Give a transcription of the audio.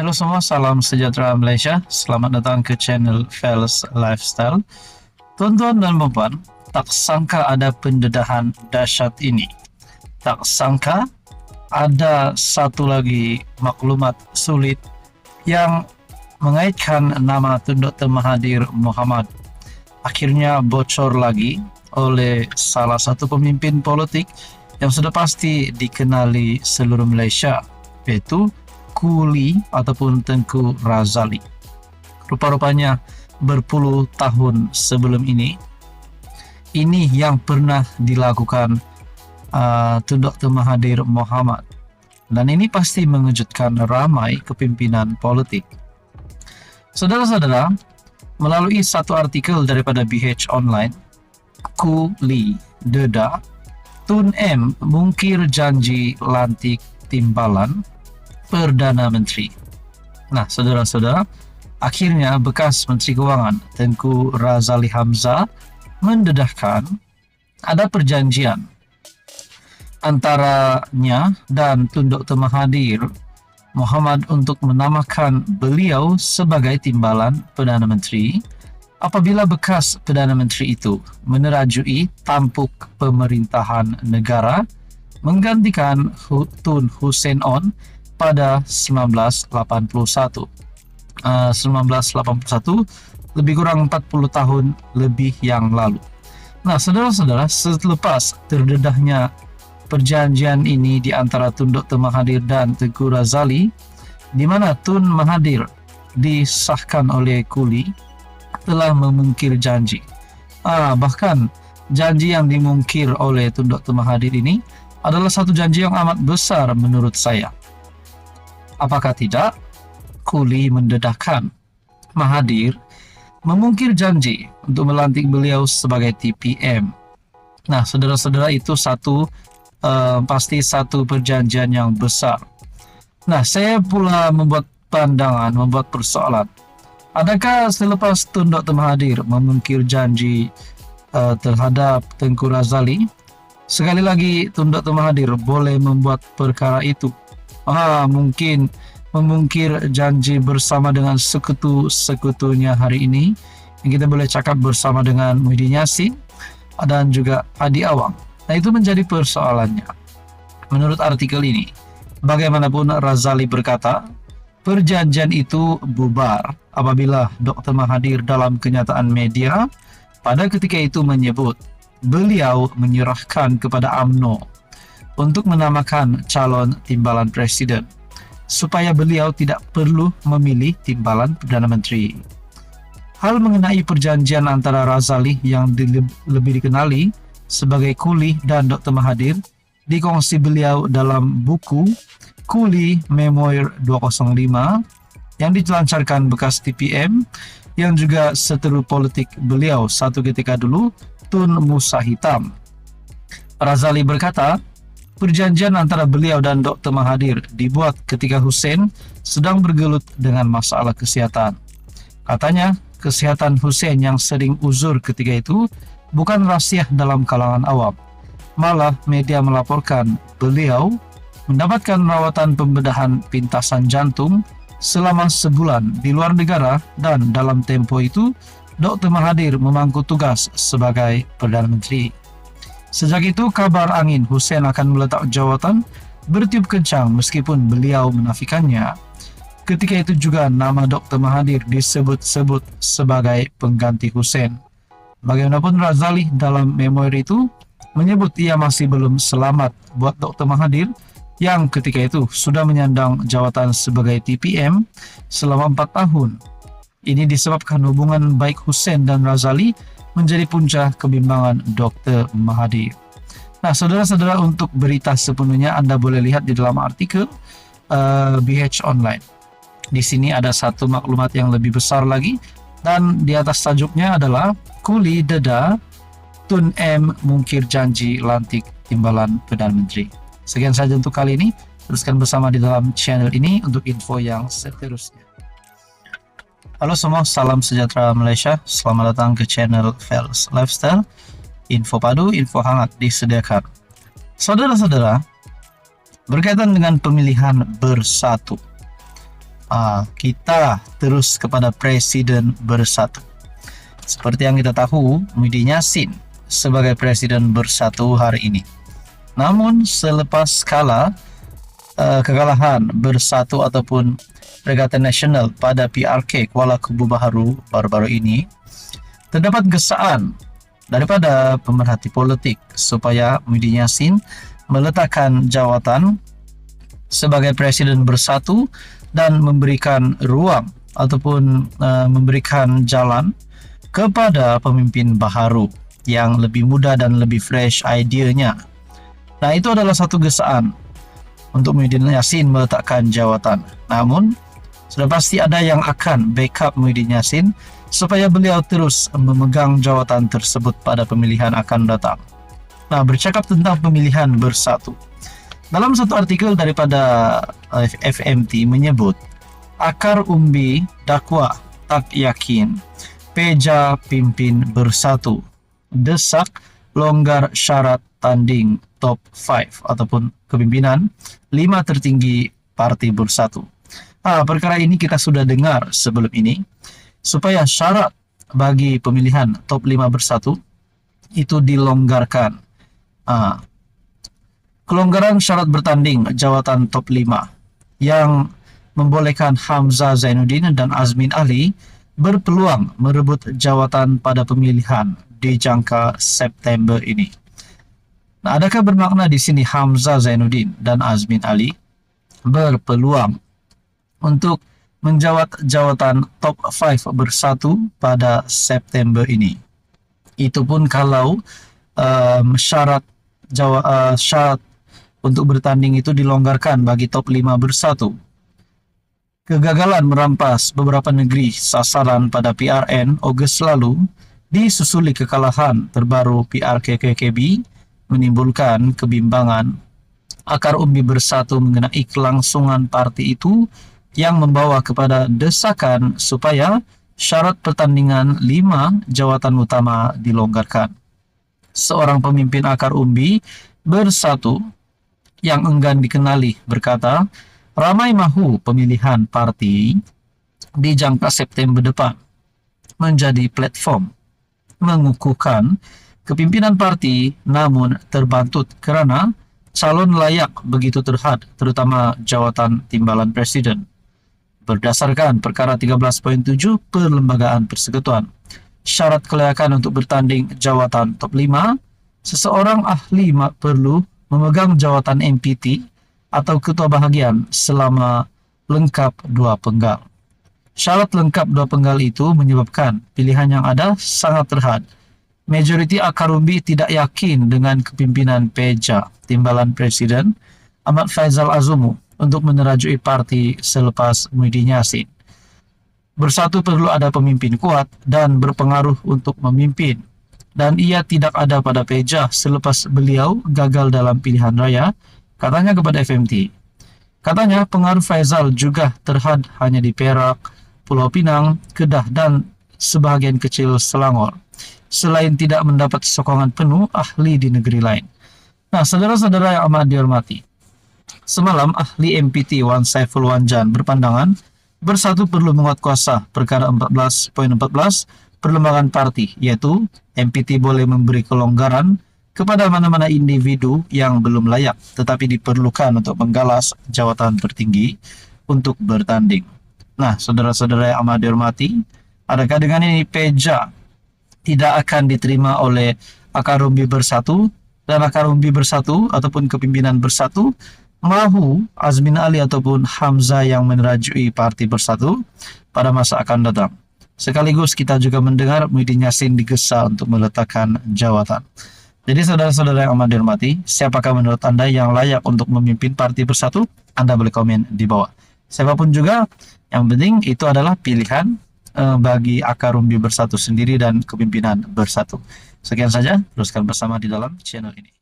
Halo semua, salam sejahtera Malaysia. Selamat datang ke channel Fels Lifestyle. Tuan-tuan dan puan, tak sangka ada pendedahan dahsyat ini. Tak sangka ada satu lagi maklumat sulit yang mengaitkan nama Tun Dr. Mahathir Mohamad. Akhirnya bocor lagi oleh salah satu pemimpin politik yang sudah pasti dikenali seluruh Malaysia, yaitu Kuli ataupun Tengku Razali. Rupa-rupanya berpuluh tahun sebelum ini yang pernah dilakukan Tun Dr. Mahathir Mohamad, dan ini pasti mengejutkan ramai kepimpinan politik. Saudara-saudara, melalui satu artikel daripada BH Online, Kuli Deda, Tun M mungkir janji lantik timbalan Perdana Menteri. Nah, saudara-saudara, akhirnya bekas Menteri Kewangan Tengku Razali Hamzah mendedahkan ada perjanjian antaranya dan Tun Dr. Mahathir Mohamad untuk menamakan beliau sebagai timbalan Perdana Menteri apabila bekas Perdana Menteri itu menerajui tampuk pemerintahan negara menggantikan Tun Hussein On pada 1981. 1981, lebih kurang 40 tahun lebih yang lalu. Nah, saudara-saudara, selepas terdedahnya perjanjian ini di antara Tun Dr. Mahathir dan Tengku Razali, di mana Tun Mahathir disahkan oleh Kuli telah memungkir janji. Bahkan janji yang dimungkir oleh Tun Dr. Mahathir ini adalah satu janji yang amat besar menurut saya. Apakah tidak? Kuli mendedahkan Mahathir memungkir janji untuk melantik beliau sebagai TPM. Nah, saudara-saudara, itu pasti satu perjanjian yang besar. Nah, saya pula membuat persoalan. Adakah selepas Tun Dr. Mahathir memungkir janji terhadap Tengku Razali, sekali lagi Tun Dr. Mahathir boleh membuat perkara itu? Mungkin memungkir janji bersama dengan sekutu-sekutunya hari ini, yang kita boleh cakap bersama dengan Muhyiddin Yassin dan juga Hadi Awang. Nah, itu menjadi persoalannya. Menurut artikel ini, bagaimanapun Razali berkata, perjanjian itu bubar apabila Dr. Mahathir dalam kenyataan media pada ketika itu menyebut beliau menyerahkan kepada UMNO untuk menamakan calon timbalan presiden supaya beliau tidak perlu memilih timbalan Perdana Menteri. Hal mengenai perjanjian antara Razali yang lebih dikenali sebagai Kuli dan Dr. Mahathir dikongsi beliau dalam buku Kuli Memoir 205 yang dilancarkan bekas TPM yang juga seteru politik beliau satu ketika dulu, Tun Musa Hitam. Razali berkata, perjanjian antara beliau dan Dr. Mahathir dibuat ketika Hussein sedang bergelut dengan masalah kesihatan. Katanya, kesihatan Hussein yang sering uzur ketika itu bukan rahasia dalam kalangan awam. Malah media melaporkan beliau mendapatkan rawatan pembedahan pintasan jantung selama sebulan di luar negara, dan dalam tempo itu Dr. Mahathir memangku tugas sebagai Perdana Menteri. Sejak itu kabar angin Hussein akan meletak jawatan bertiup kencang meskipun beliau menafikannya. Ketika itu juga nama Dr. Mahathir disebut-sebut sebagai pengganti Hussein. Bagaimanapun Razali dalam memoir itu menyebut ia masih belum selamat buat Dr. Mahathir yang ketika itu sudah menyandang jawatan sebagai TPM selama 4 tahun. Ini disebabkan hubungan baik Hussein dan Razali menjadi puncak kebimbangan Dr. Mahathir. Nah, saudara-saudara, untuk berita sepenuhnya Anda boleh lihat di dalam artikel BH Online. Di sini ada satu maklumat yang lebih besar lagi, dan di atas tajuknya adalah Kuli Deda, Tun M mungkir janji lantik timbalan Perdana Menteri. Sekian saja untuk kali ini. Teruskan bersama di dalam channel ini untuk info yang seterusnya. Halo semua, salam sejahtera Malaysia. Selamat datang ke channel Fels Lifestyle. Info padu, info hangat disediakan. Saudara-saudara, berkaitan dengan pemilihan bersatu. kita terus kepada Presiden Bersatu. Seperti yang kita tahu, Muhyiddin Yassin sebagai Presiden Bersatu hari ini. Namun selepas kekalahan Bersatu ataupun Regata Nasional pada PRK Kuala Kubu baru-baru ini, terdapat gesaan daripada pemerhati politik supaya Muhyiddin Yassin meletakkan jawatan sebagai Presiden Bersatu dan memberikan ruang ataupun memberikan jalan kepada pemimpin baharu yang lebih muda dan lebih fresh idenya. Nah, itu adalah satu gesaan untuk Muhyiddin Yassin meletakkan jawatan. Namun, sudah pasti ada yang akan backup Muhyiddin Yassin supaya beliau terus memegang jawatan tersebut pada pemilihan akan datang. Nah, bercakap tentang pemilihan bersatu. Dalam satu artikel daripada FMT menyebut, akar umbi dakwa tak yakin, Peja pimpin bersatu, desak longgar syarat tanding top 5 ataupun kepimpinan 5 tertinggi parti bersatu. Perkara ini kita sudah dengar sebelum ini, supaya syarat bagi pemilihan top 5 bersatu itu dilonggarkan. Kelonggaran syarat bertanding jawatan top 5 yang membolehkan Hamzah Zainuddin dan Azmin Ali berpeluang merebut jawatan pada pemilihan di jangka September ini. Nah, adakah bermakna di sini Hamzah Zainuddin dan Azmin Ali berpeluang untuk menjawat jawatan top 5 bersatu pada September ini? Itu pun kalau syarat untuk bertanding itu dilonggarkan bagi top 5 bersatu. Kegagalan merampas beberapa negeri sasaran pada PRN Ogos lalu disusuli kekalahan terbaru PRK-KKB menimbulkan kebimbangan. Akar umbi bersatu mengenai kelangsungan parti itu yang membawa kepada desakan supaya syarat pertandingan 5 jawatan utama dilonggarkan. Seorang pemimpin akar umbi bersatu yang enggan dikenali berkata, ramai mahu pemilihan parti di jangka September depan menjadi platform mengukuhkan kepimpinan parti, namun terbantut kerana calon layak begitu terhad, terutama jawatan timbalan presiden. Berdasarkan perkara 13.7 Perlembagaan Persekutuan, syarat kelayakan untuk bertanding jawatan top 5, seseorang ahli perlu memegang jawatan MPT atau ketua bahagian selama lengkap 2 penggal. Syarat lengkap 2 penggal itu menyebabkan pilihan yang ada sangat terhad. Majoriti akar umbi tidak yakin dengan kepimpinan Peja, timbalan presiden Ahmad Faizal Azumu, untuk menerajui parti selepas Muhyiddin Yassin. Bersatu perlu ada pemimpin kuat dan berpengaruh untuk memimpin, dan ia tidak ada pada Peja selepas beliau gagal dalam pilihan raya, katanya kepada FMT. Katanya pengaruh Faizal juga terhad hanya di Perak, Pulau Pinang, Kedah dan sebahagian kecil Selangor, selain tidak mendapat sokongan penuh ahli di negeri lain. Nah, saudara-saudara yang amat dihormati, semalam ahli MPT Wan Saiful Wanjan berpandangan bersatu perlu menguatkuasa perkara 14.14 Perlembagaan Parti, yaitu MPT boleh memberi kelonggaran kepada mana-mana individu yang belum layak tetapi diperlukan untuk menggalas jawatan tertinggi untuk bertanding. Nah, saudara-saudara yang amat dihormati, adakah dengan ini Peja tidak akan diterima oleh akar umbi bersatu, dan akar umbi bersatu ataupun kepimpinan bersatu mahu Azmin Ali ataupun Hamzah yang menerajui parti bersatu pada masa akan datang? Sekaligus kita juga mendengar Muhyiddin Yassin digesa untuk meletakkan jawatan. Jadi saudara-saudara yang amat dihormati, siapakah menurut Anda yang layak untuk memimpin parti bersatu? Anda boleh komen di bawah. Siapapun juga, yang penting itu adalah pilihan bagi akar umbi bersatu sendiri dan kepimpinan bersatu. Sekian saja, teruskan bersama di dalam channel ini.